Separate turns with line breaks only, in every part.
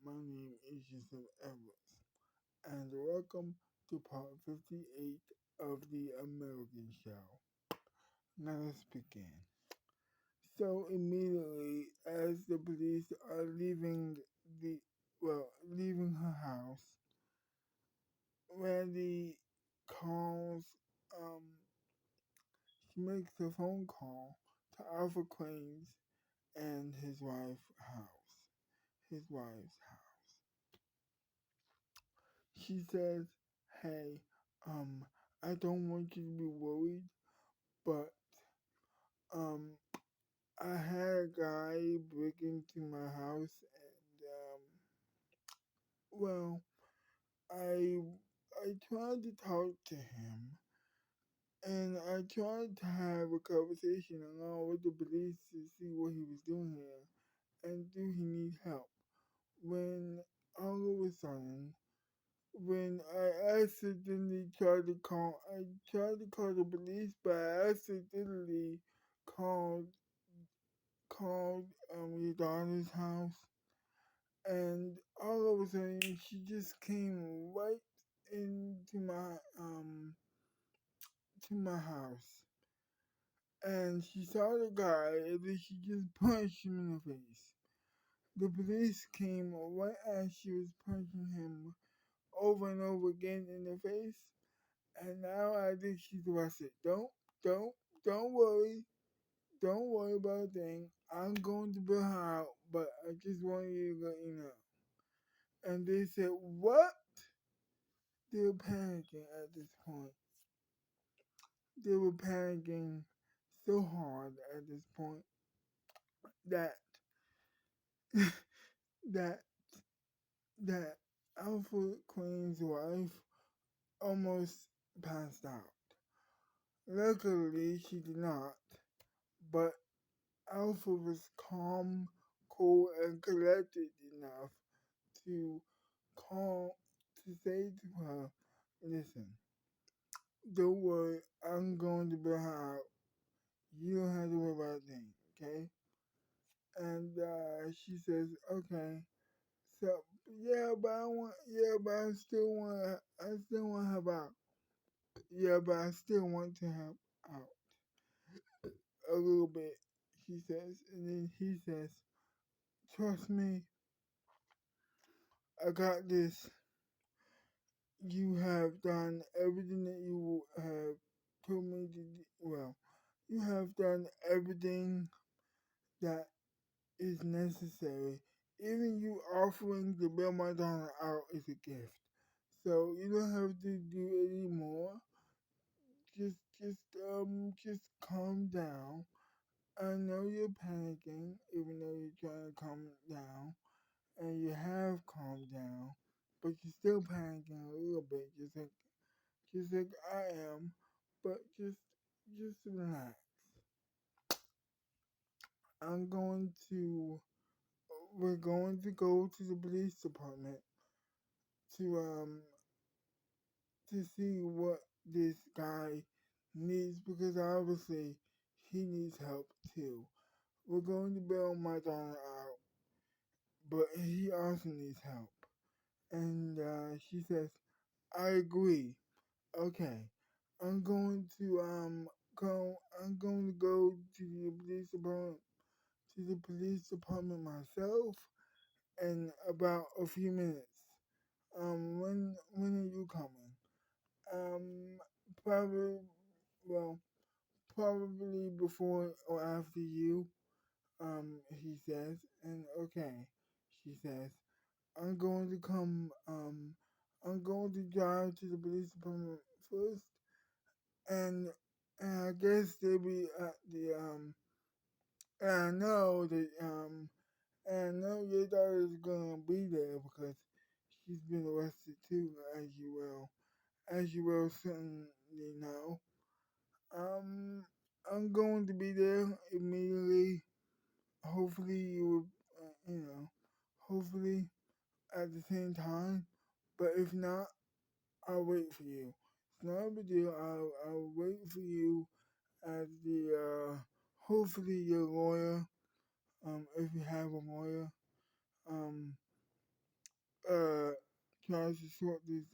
My name is Yusef and welcome to part 58 of the American Show. Now let's begin. So immediately as the police are the leaving her house, Randy calls she makes a phone call to Alpha Queens and his wife's house. She says, "Hey, um, I don't want you to be worried, but um, I had a guy break into my house, and well, I I tried to talk to him, and I tried to have a conversation along with the police to see what he was doing here, and do he need help? When all of a sudden." When I tried to call the police, but I accidentally called your daughter's house, and all of a sudden she just came right into my house, and she saw the guy, and then she just punched him in the face. The police came right as she was punching him over and over again in the face. And now I think she's arrested. Don't, don't worry. Don't worry about a thing. I'm going to bail her out, but I just want you to let you know. And they said, what? They were panicking at this point. They were panicking so hard at this point that that that Alpha Queen's wife almost passed out. Luckily, she did not, but Alpha was calm, cool, and collected enough to call to say to her, "Listen, don't worry, I'm going to bail her out. You don't have to worry about a thing, okay?" And she says, "Okay." So I still want to help out. Yeah, but I still want to help out a little bit. She says, and then he says, "Trust me, I got this. You have done everything that you have told me to do. Well, you have done everything that is necessary. Even you offering to bail my daughter out is a gift. So you don't have to do any more. Just calm down. I know you're panicking, even though you're trying to calm down, and you have calmed down, but you're still panicking a little bit, just like I am, but just relax. I'm going to we're going to go to the police department to to see what this guy needs because obviously he needs help too. We're going to bail my daughter out, but he also needs help. And she says, I agree. Okay. I'm going to go to the police department myself in about a few minutes. When are you coming? Um probably well probably before or after you, he says, and okay, she says, I'm going to come I'm going to drive to the police department first and I guess they'll be at the and I know that and I know your daughter's gonna be there because she's been arrested too, as you will certainly know. Um, I'm going to be there immediately. Hopefully you will, hopefully at the same time. But if not, I'll wait for you. It's not a big deal. I'll wait for you at the hopefully your lawyer, if you have a lawyer, um, tries to sort this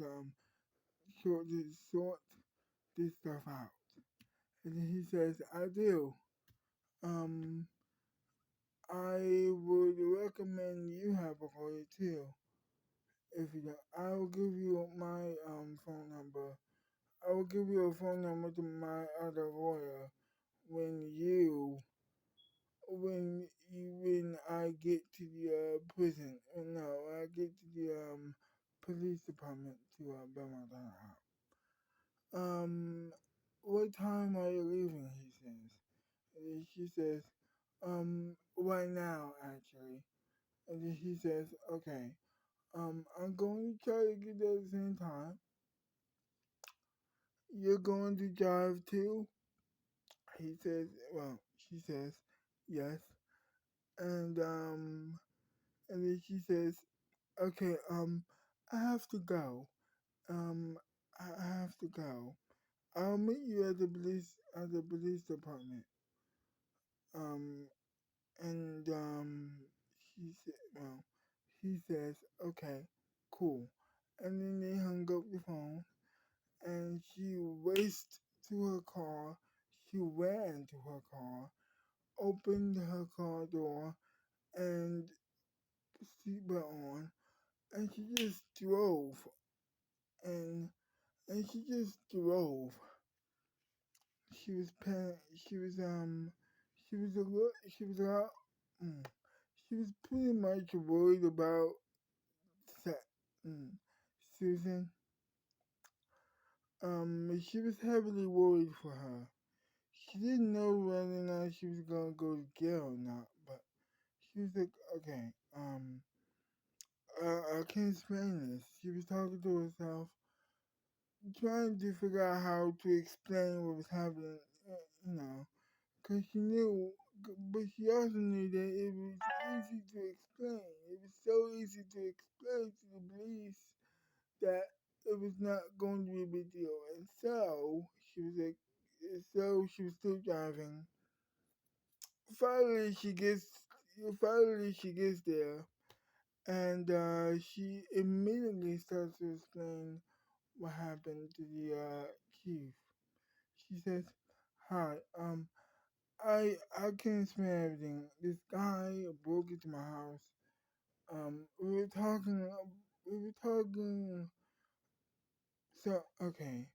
stuff out. And then he says, I do. Um, I would recommend you have a lawyer too. If you don't, I will give you my phone number. I will give you a phone number to my other lawyer when when I get to the prison. No, I get to the police department to bail my daughter out. What time are you leaving? He says. And then she says, right now actually. And then he says, okay, I'm going to try to get there at the same time. You're going to drive too? He says, well, she says, yes. And and then she says, okay, I have to go. Um, I have to go. I'll meet you at the police department. Um, and she said, well, he says, okay, cool. And then they hung up the phone, and she raced to her car. She ran to her car, opened her car door, and seatbelt on, and she just drove, and she just drove. She was she was she was a little, she was a mm, she was pretty much worried about Sa- mm, Susan. She was heavily worried for her. She didn't know whether or not she was gonna go to jail or not, but she was like, okay, I can't explain this. She was talking to herself, trying to figure out how to explain what was happening, you know, because she knew, but she also knew that it was easy to explain. It was so easy to explain to the police that it was not going to be a big deal. And so she was like, so she was still driving. Finally, she gets there, and she immediately starts to explain what happened to the chief. She says, "Hi, I can explain everything. This guy broke into my house. We were talking. We were talking. So okay.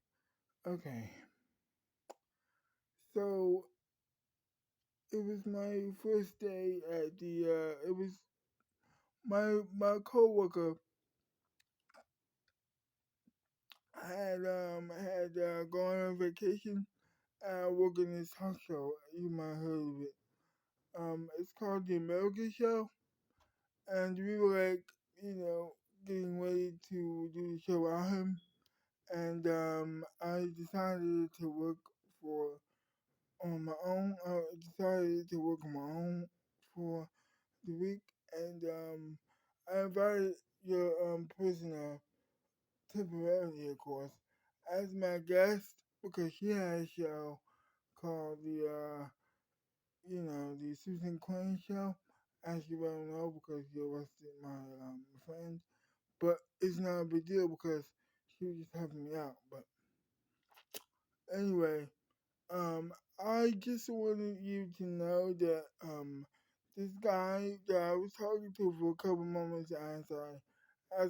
So it was my first day at the. It was my coworker had gone on vacation. I work in this talk show. You might have heard of it. It's called the American Show, and we were like, you know, getting ready to do the show without him, and I decided to work for on my own. I decided to work on my own for the week, and I invited your prisoner temporarily, of course, as my guest because she had a show called the Susan Quinn show. As you well know, because you arrested my friend, but it's not a big deal because she was just helping me out. But anyway, um, I just wanted you to know that this guy that I was talking to for a couple moments as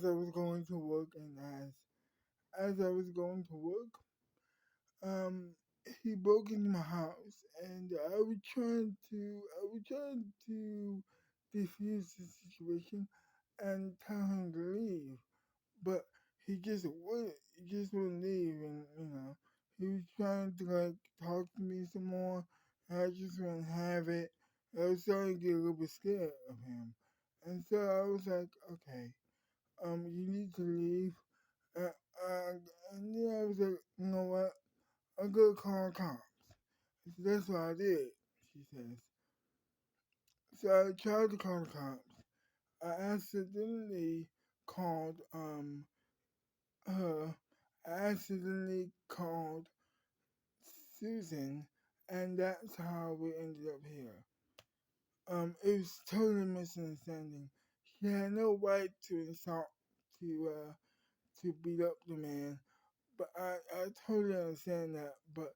I was going to work and as I was going to work, um, he broke into my house and I was trying to defuse the situation and tell him to leave, but he just wouldn't leave, and he was trying to like talk to me some more, and I just wouldn't have it. I was starting to get a little bit scared of him, and so I was like, okay, you need to leave. Uh, uh, and then I was like, you know what? I'm gonna call cops. I said, that's what I did, she says. So I tried to call the cops. I accidentally called her. I accidentally called Susan, and that's how we ended up here. It was totally misunderstanding. She had no right to insult to to beat up the man. But I totally understand that. But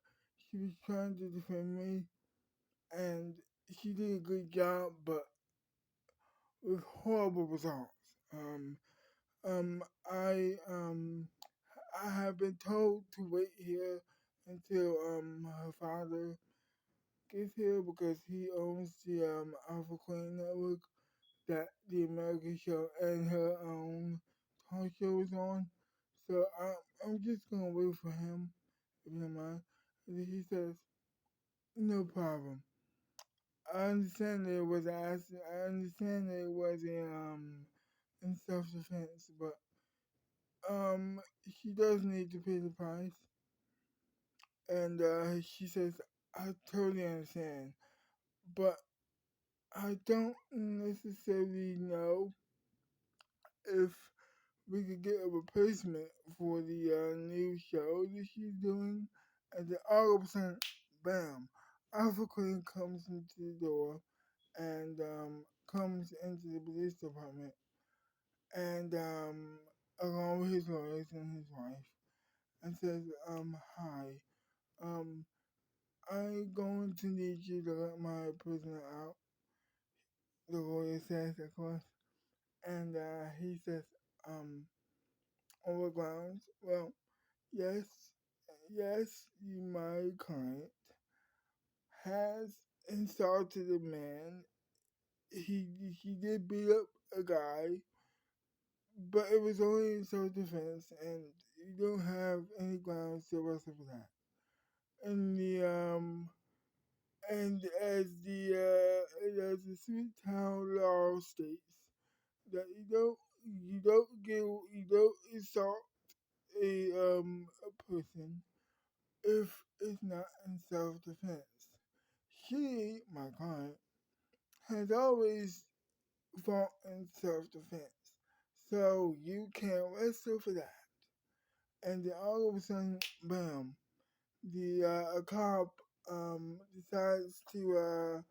she was trying to defend me, and she did a good job, but with horrible results. Um, um, I um, I have been told to wait here until her father gets here because he owns the Alpha Queen Network that the American show and her own talk show is on. So I'm just gonna wait for him, if you don't mind. And then he says, no problem. I understand that it was an accident. I understand that it was in self defense, but she does need to pay the price. And she says, I totally understand, but I don't necessarily know if we could get a replacement for the new show that she's doing. And then all of a sudden, bam, Alpha Queen comes into the door and comes into the police department and along with his lawyers and his wife and says, hi, um, I'm going to need you to let my prisoner out. The lawyer says, of course, and he says, um, on what grounds? Well, yes, yes, my client has insulted a man. He did beat up a guy, but it was only in self defense, and you don't have any grounds to arrest him for that. And the and as the sweet town law states that you don't insult a person if it's not in self defense. She, my client, has always fought in self defense. So you can't arrest her for that. And then all of a sudden, bam, the a cop decides to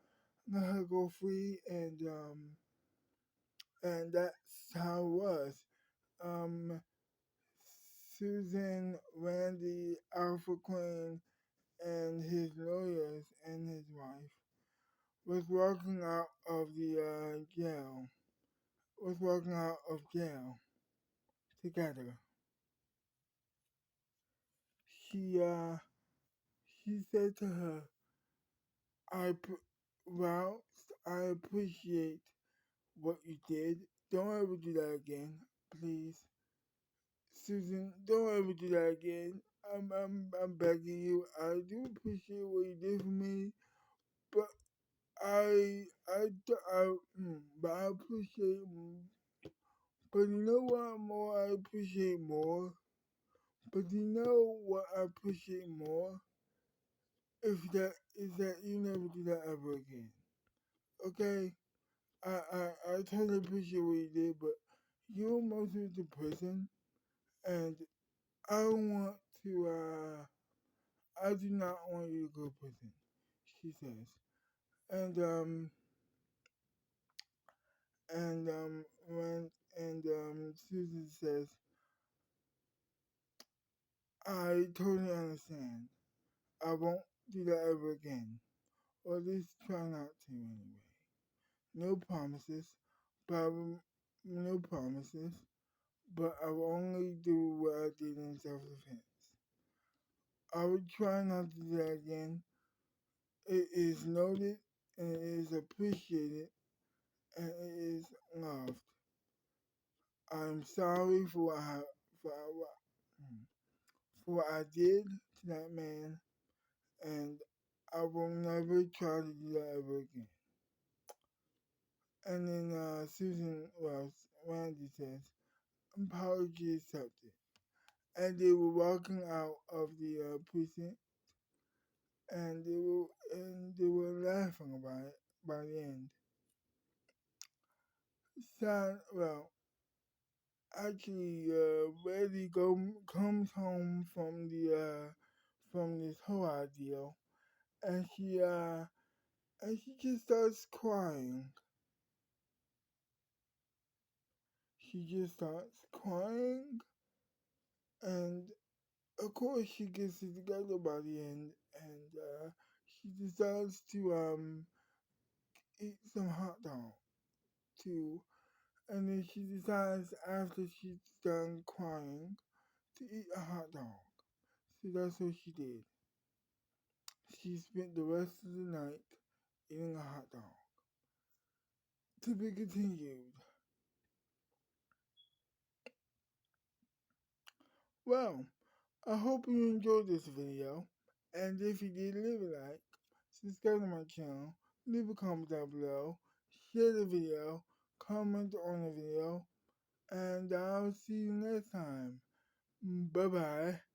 let her go free, and that's how it was. Um, Susan Randy Alpha Queen and his lawyers and his wife was walking out of the jail. Was walking out of jail together. She she said to her, Ralph, I appreciate what you did. Don't ever do that again, please. Susan, don't ever do that again. I'm begging you. I do appreciate what you did for me, but but I appreciate, but you know what more I appreciate more? But you know what I appreciate more? If that is that you never do that ever again. Okay? I totally appreciate what you did, but you almost went to prison, and I don't want to, I do not want you to go to prison, she says. And, and, when, and, Susan says, I totally understand. I won't do that ever again. Or at least try not to anyway. No promises, but no promises, but I will only do what I did in self-defense. I would try not to do that again. It is noted and it is appreciated and it is loved. I'm sorry for what, for what I did to that man, and I will never try to do that ever again. And then Randy says, apology accepted. And they were walking out of the precinct, and they were laughing about it by the end. Well, actually, Randy comes home from this whole ordeal, and she just starts crying. She just starts crying, And of course, she gets it together by the end, and she decides to eat some hot dog too. And then she decides after she's done crying to eat a hot dog. So that's what she did. She spent the rest of the night eating a hot dog. To be continued. Well, I hope you enjoyed this video. And if you did, leave a like, subscribe to my channel, leave a comment down below, share the video, comment on the video, and I'll see you next time. Bye bye.